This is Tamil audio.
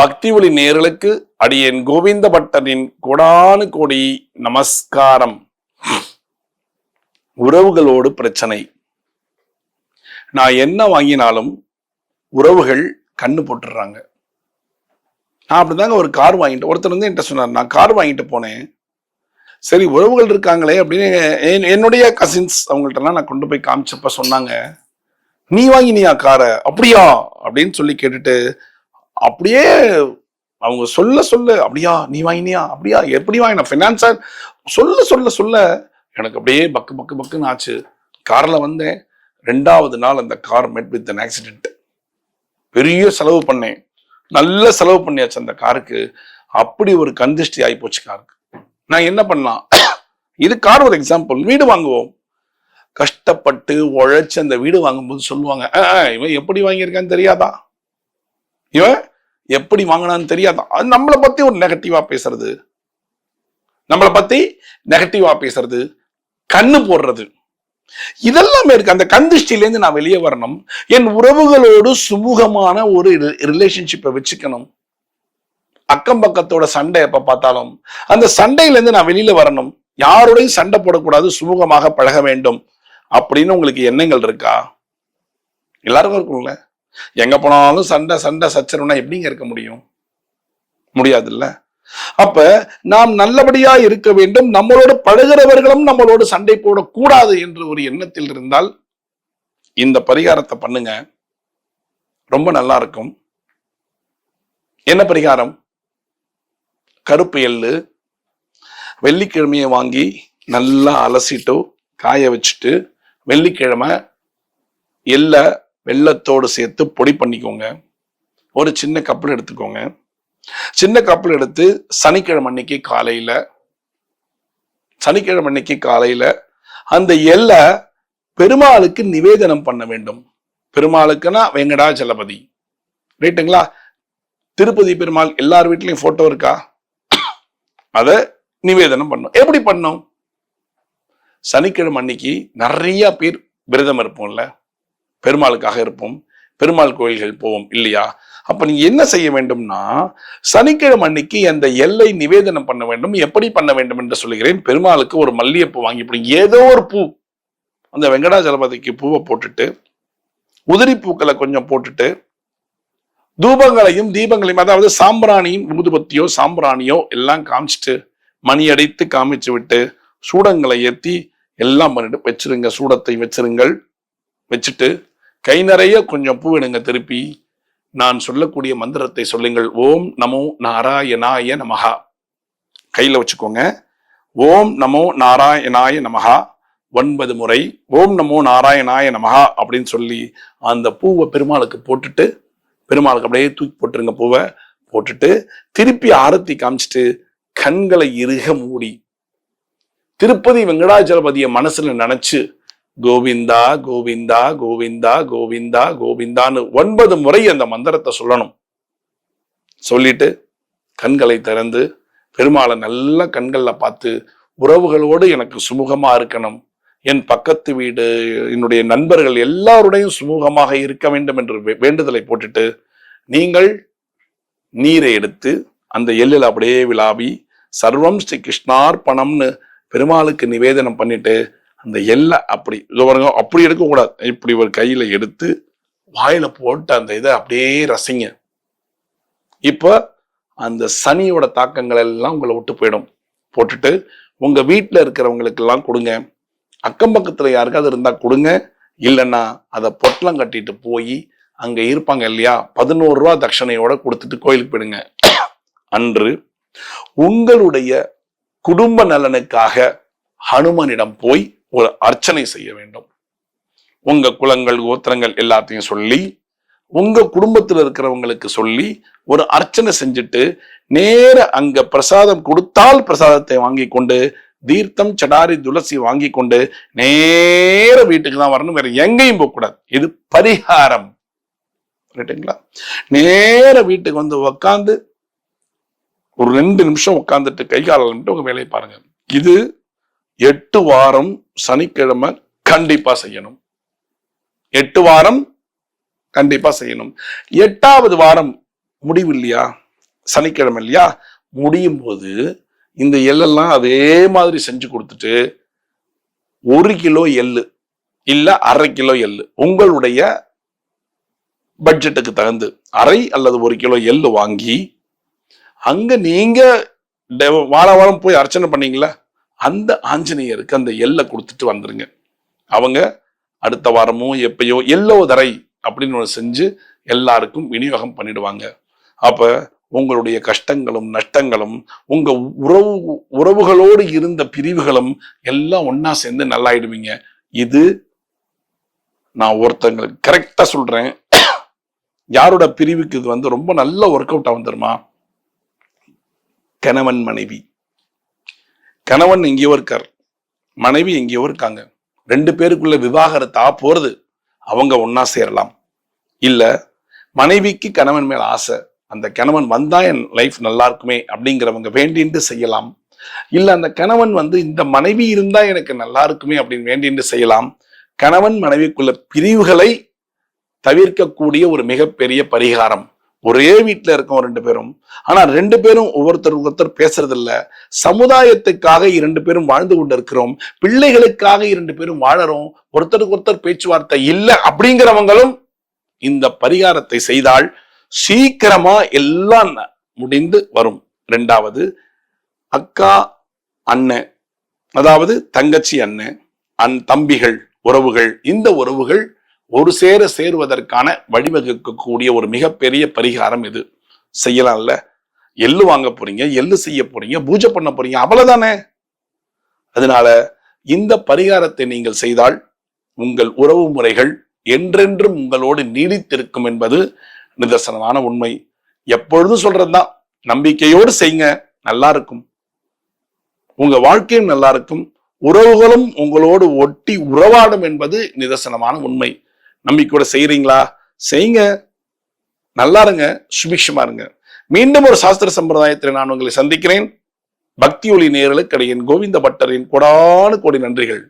பக்தி ஒளி நேயர்களுக்கு அடியேன் கோவிந்த பட்டரின் கோடானு கோடி நமஸ்காரம். உறவுகளோடு பிரச்சனை. நான் என்ன வாங்கினாலும் உறவுகள் கண்ணு போட்டுடுறாங்க. நான் அப்படிதாங்க ஒரு கார் வாங்கிட்டு, ஒருத்தர் வந்து என்கிட்ட சொன்னார், நான் கார் வாங்கிட்டு போனேன். சரி, உறவுகள் இருக்காங்களே அப்படின்னு என்னுடைய கசின்ஸ் அவங்கள்ட்ட நான் கொண்டு போய் காமிச்சப்ப சொன்னாங்க, நீ வாங்கினியா காரை? அப்படியா அப்படின்னு சொல்லி கேட்டுட்டு, அப்படியே அவங்க சொல்ல சொல்ல, அப்படியா நீ வாங்கினியா? அப்படியா எப்படி வாங்கின? ஃபினான்ஸா? சொல்ல சொல்ல சொல்ல எனக்கு அப்படியே பக்கு பக்கு பக்குன்னு ஆச்சு. கார்ல வந்தேன். 2வது நாள் அந்த கார் மெட் வித் அன் ஆக்சிடென்ட். பெரிய செலவு பண்ணேன், நல்ல செலவு பண்ணியாச்சு அந்த காருக்கு. அப்படி ஒரு கந்திஷ்டி ஆகி போச்சு காருக்கு. நான் என்ன பண்ணலாம்? இது கார் ஒரு எக்ஸாம்பிள். வீடு வாங்குவோம், கஷ்டப்பட்டு உழைச்சு அந்த வீடு வாங்கும்போது சொல்லுவாங்க, இவன் எப்படி வாங்கியிருக்கான்னு தெரியாதா, இவன் எப்படி வாங்கினான்னு தெரியாதா. அது நம்மளை பத்தி ஒரு நெகட்டிவா பேசுறது, நம்மளை பத்தி நெகட்டிவா பேசுறது, கண்ணு போடுறது, இதெல்லாமே இருக்கு. அந்த கந்திஷ்டிலேருந்து நான் வெளியே வரணும். என் உறவுகளோடு சுமூகமான ஒரு ரிலேஷன்ஷிப்பை வச்சுக்கணும். அக்கம் பக்கத்தோட சண்டை எப்ப பார்த்தாலும் அந்த சண்டையில இருந்து நான் வெளியில வரணும். யாரோடையும் சண்டை போடக்கூடாது, சுமூகமாக பழக வேண்டும் அப்படின்னு உங்களுக்கு எண்ணங்கள் இருக்கா? எல்லாருக்கும் இருக்கும்ல. எங்க போனாலும் சண்டை சண்டை சச்சரவுனா எப்படிங்க இருக்க முடியும்? முடியாதுல்ல. அப்ப நாம் நல்லபடியா இருக்க வேண்டும். நம்மளோட பழகிறவர்களும் நம்மளோட சண்டை போடக்கூடாது என்று ஒரு எண்ணத்தில் இருந்தால் இந்த பரிகாரத்தை பண்ணுங்க, ரொம்ப நல்லா இருக்கும். என்ன பரிகாரம்? கருப்பு எள்ளு வெள்ளிக்கிழமையை வாங்கி நல்லா அலசிட்டு காய வச்சுட்டு, வெள்ளிக்கிழமை எள்ள வெள்ளத்தோடு சேர்த்து பொடி பண்ணிக்கோங்க. ஒரு சின்ன கப்பில் எடுத்துக்கோங்க. சின்ன கப்பில் எடுத்து சனிக்கிழமை அன்னைக்கு காலையில அந்த எள்ள பெருமாளுக்கு நிவேதனம் பண்ண வேண்டும். பெருமாளுக்குன்னா வெங்கடாஜலபதி, ரைட்டுங்களா? திருப்பதி பெருமாள் எல்லார் வீட்லயும் போட்டோ இருக்கா? அத நிவேதனம் பண்ணும். எப்படி பண்ணும்? சனிக்கிழமை அன்னைக்கு நிறைய பேர் விரதம் இருப்போம்ல, பெருமாளுக்காக இருப்போம், பெருமாள் கோயில்கள் போவோம் இல்லையா? அப்ப நீங்க என்ன செய்ய வேண்டும்னா, சனிக்கிழமை அன்னைக்கு அந்த எல்லை நிவேதனம் பண்ண வேண்டும். எப்படி பண்ண வேண்டும் என்று சொல்லுகிறேன். பெருமாளுக்கு ஒரு மல்லிகைப்பூ வாங்கி போடுங்க, ஏதோ ஒரு பூ, அந்த வெங்கடாஜலபதிக்கு பூவை போட்டுட்டு, உதிரி பூக்களை கொஞ்சம் போட்டுட்டு, தூபங்களையும் தீபங்களையும், அதாவது சாம்பிராணியும் ஊதுபத்தியோ சாம்பிராணியோ எல்லாம் காமிச்சிட்டு, மணி அடைத்து காமிச்சு விட்டு, சூடங்களை ஏற்றி எல்லாம் பண்ணிட்டு வச்சிருங்க. சூடத்தை வச்சுட்டு கை நிறைய கொஞ்சம் பூ எடுங்க. திருப்பி நான் சொல்லக்கூடிய மந்திரத்தை சொல்லுங்கள். ஓம் நமோ நாராயணாய நமஹா. கையில வச்சுக்கோங்க. ஓம் நமோ நாராயணாய நமஹா 9 முறை ஓம் நமோ நாராயணாய நமஹா அப்படின்னு சொல்லி அந்த பூவை பெருமாளுக்கு போட்டுட்டு, பெருமாளுக்கு அப்படியே தூக்கி போட்டுருங்க. பூவை போட்டுட்டு திருப்பி ஆரத்தி காமிச்சிட்டு கண்களை இறுக மூடி திருப்பதி வெங்கடாஜலபதிய மனசுல நினைச்சு கோவிந்தா கோவிந்தா கோவிந்தா கோவிந்தா கோவிந்தான்னு 9 முறை அந்த மந்திரத்தை சொல்லணும். சொல்லிட்டு கண்களை திறந்து பெருமாளை நல்ல கண்கள்ல பார்த்து, உறவுகளோடு எனக்கு சுமூகமா இருக்கணும், என் பக்கத்து வீடு, என்னுடைய நண்பர்கள் எல்லாருடையும் சுமூகமாக இருக்க வேண்டும் என்று வேண்டுதலை போட்டுட்டு, நீங்கள் நீரை எடுத்து அந்த எள்ளில் அப்படியே விழாவி சர்வம் ஸ்ரீ கிருஷ்ணார்பணம்னு பெருமாளுக்கு நிவேதனம் பண்ணிட்டு, அந்த எல்லை அப்படி அப்படி எடுக்கக்கூடாது, இப்படி ஒரு கையில எடுத்து வாயில போட்டு அந்த இதை அப்படியே ரசிங்க. இப்ப அந்த சனியோட தாக்கங்கள் எல்லாம் உங்களை விட்டு போயிடும். போட்டுட்டு உங்க வீட்டுல இருக்கிறவங்களுக்கு எல்லாம் கொடுங்க. அக்கம் பக்கத்துல யாருக்காவது இருந்தா கொடுங்க. இல்லைன்னா அதை பொட்டலம் கட்டிட்டு போய் அங்க இருப்பாங்க இல்லையா, 11 ரூபா தட்சணையோட கொடுத்துட்டு கோயிலுக்கு போயிடுங்க. அன்று உங்களுடைய குடும்ப நலனுக்காக ஹனுமனிடம் போய் ஒரு அர்ச்சனை செய்ய வேண்டும். உங்க குலங்கள் கோத்திரங்கள் எல்லாத்தையும் சொல்லி, உங்க குடும்பத்தில் இருக்கிறவங்களுக்கு சொல்லி ஒரு அர்ச்சனை செஞ்சுட்டு, நேர அங்க பிரசாதம் கொடுத்தால் பிரசாதத்தை வாங்கி கொண்டு, தீர்த்தம் சடாரி துளசி வாங்கி கொண்டு நேர வீட்டுக்கு தான் வரணும், வேற எங்கேயும் போக கூடாது. இது பரிகாரம், ரைட்டுங்களா? நேர வீட்டுக்கு வந்து உக்காந்து ஒரு 2 நிமிஷம் உட்காந்துட்டு கை காலிட்டு உங்க வேலையை பாருங்க. இது 8 வாரம் சனிக்கிழமை கண்டிப்பா செய்யணும். 8 வாரம் கண்டிப்பா செய்யணும். 8வது வாரம் முடிவு இல்லையா, சனிக்கிழமை இல்லையா, முடியும் போது இந்த எள்ளெல்லாம் அதே மாதிரி செஞ்சு கொடுத்துட்டு 1 கிலோ எள்ளு இல்ல 1/2 கிலோ எள்ளு உங்களுடைய பட்ஜெட்டுக்கு தகுந்து 1/2 அல்லது 1 கிலோ எள்ளு வாங்கி அங்க நீங்க வாரம் போய் அர்ச்சனை பண்ணீங்களா, அந்த ஆஞ்சநேயருக்கு அந்த எள்ளை கொடுத்துட்டு வந்துருங்க. அவங்க அடுத்த வாரமோ எப்பயோ எல்லோதரை அப்படின்னு செஞ்சு எல்லாருக்கும் விநியோகம் பண்ணிடுவாங்க. அப்ப உங்களுடைய கஷ்டங்களும் நஷ்டங்களும் உங்க உறவுகளோடு இருந்த பிரிவுகளும் எல்லாம் ஒன்னா சேர்ந்து நல்லாயிடுவீங்க. இது நான் ஒருத்தங்களுக்கு கரெக்டா சொல்றேன். யாரோட பிரிவுக்கு இது ரொம்ப நல்ல ஒர்க் அவுட் ஆகும் தெரியுமா? கணவன் மனைவி. கணவன் எங்கேயோ இருக்கார், மனைவி எங்கேயோ இருக்காங்க. 2 பேருக்குள்ள விவாகரத்தா போறது, அவங்க ஒன்னா சேரலாம். இல்ல மனைவிக்கு கணவன் மேல ஆசை, அந்த கணவன் வந்தா என் லைஃப் நல்லா இருக்குமே அப்படிங்கிறவங்க வேண்டிட்டு செய்யலாம். இல்ல அந்த கணவன் இந்த மனைவி இருந்தா எனக்கு நல்லா இருக்குமே அப்படின்னு வேண்டிட்டு செய்யலாம். கணவன் மனைவிக்குள்ள பிரிவுகளை தவிர்க்கக்கூடிய ஒரு மிகப்பெரிய பரிகாரம். ஒரே வீட்டுல இருக்கோம் 2 பேரும், ஆனா 2 பேரும் ஒருத்தர் பேசுறது இல்ல. சமுதாயத்துக்காக 2 பேரும் வாழ்ந்து கொண்டு இருக்கிறோம், பிள்ளைகளுக்காக 2 பேரும் வாழறோம், ஒருத்தருக்கு ஒருத்தர் பேச்சுவார்த்தை இல்ல அப்படிங்கிறவங்களும் இந்த பரிகாரத்தை செய்தால் சீக்கிரமா எல்லாம் முடிந்து வரும். 2வது, அக்கா அண்ணன், அதாவது தங்கச்சி அண்ணன் தம்பிகள் உறவுகள், இந்த உறவுகள் ஒரு சேருவதற்கான வழிவகுக்கக்கூடிய ஒரு மிகப்பெரிய பரிகாரம் இது. செய்யலாம்ல. எள்ளு வாங்க போறீங்க, எள்ளு செய்ய போறீங்க, பூஜை பண்ண போறீங்க, அவ்வளவுதானே. அதனால இந்த பரிகாரத்தை நீங்கள் செய்தால் உங்கள் உறவு முறைகள் என்றென்றும் உங்களோடு நீடித்திருக்கும் என்பது நிதர்சனமான உண்மை. எப்பொழுதும் சொல்றதுதான், நம்பிக்கையோடு செய்யுங்க, நல்லா இருக்கும். உங்க வாழ்க்கையும் நல்லா இருக்கும், உறவுகளும் உங்களோடு ஒட்டி உறவாடும் என்பது நிதர்சனமான உண்மை. நம்பிக்கையோட செய்யறீங்களா? செய்யுங்க, நல்லா இருங்க, சுபிக்ஷமா இருங்க. மீண்டும் ஒரு சாஸ்திர சம்பிரதாயத்தில் நான் உங்களை சந்திக்கிறேன். பக்தி ஒளி நேயர்களுக்கு அடியேன் கோவிந்த பட்டரின் கோடானு கோடி நன்றிகள்.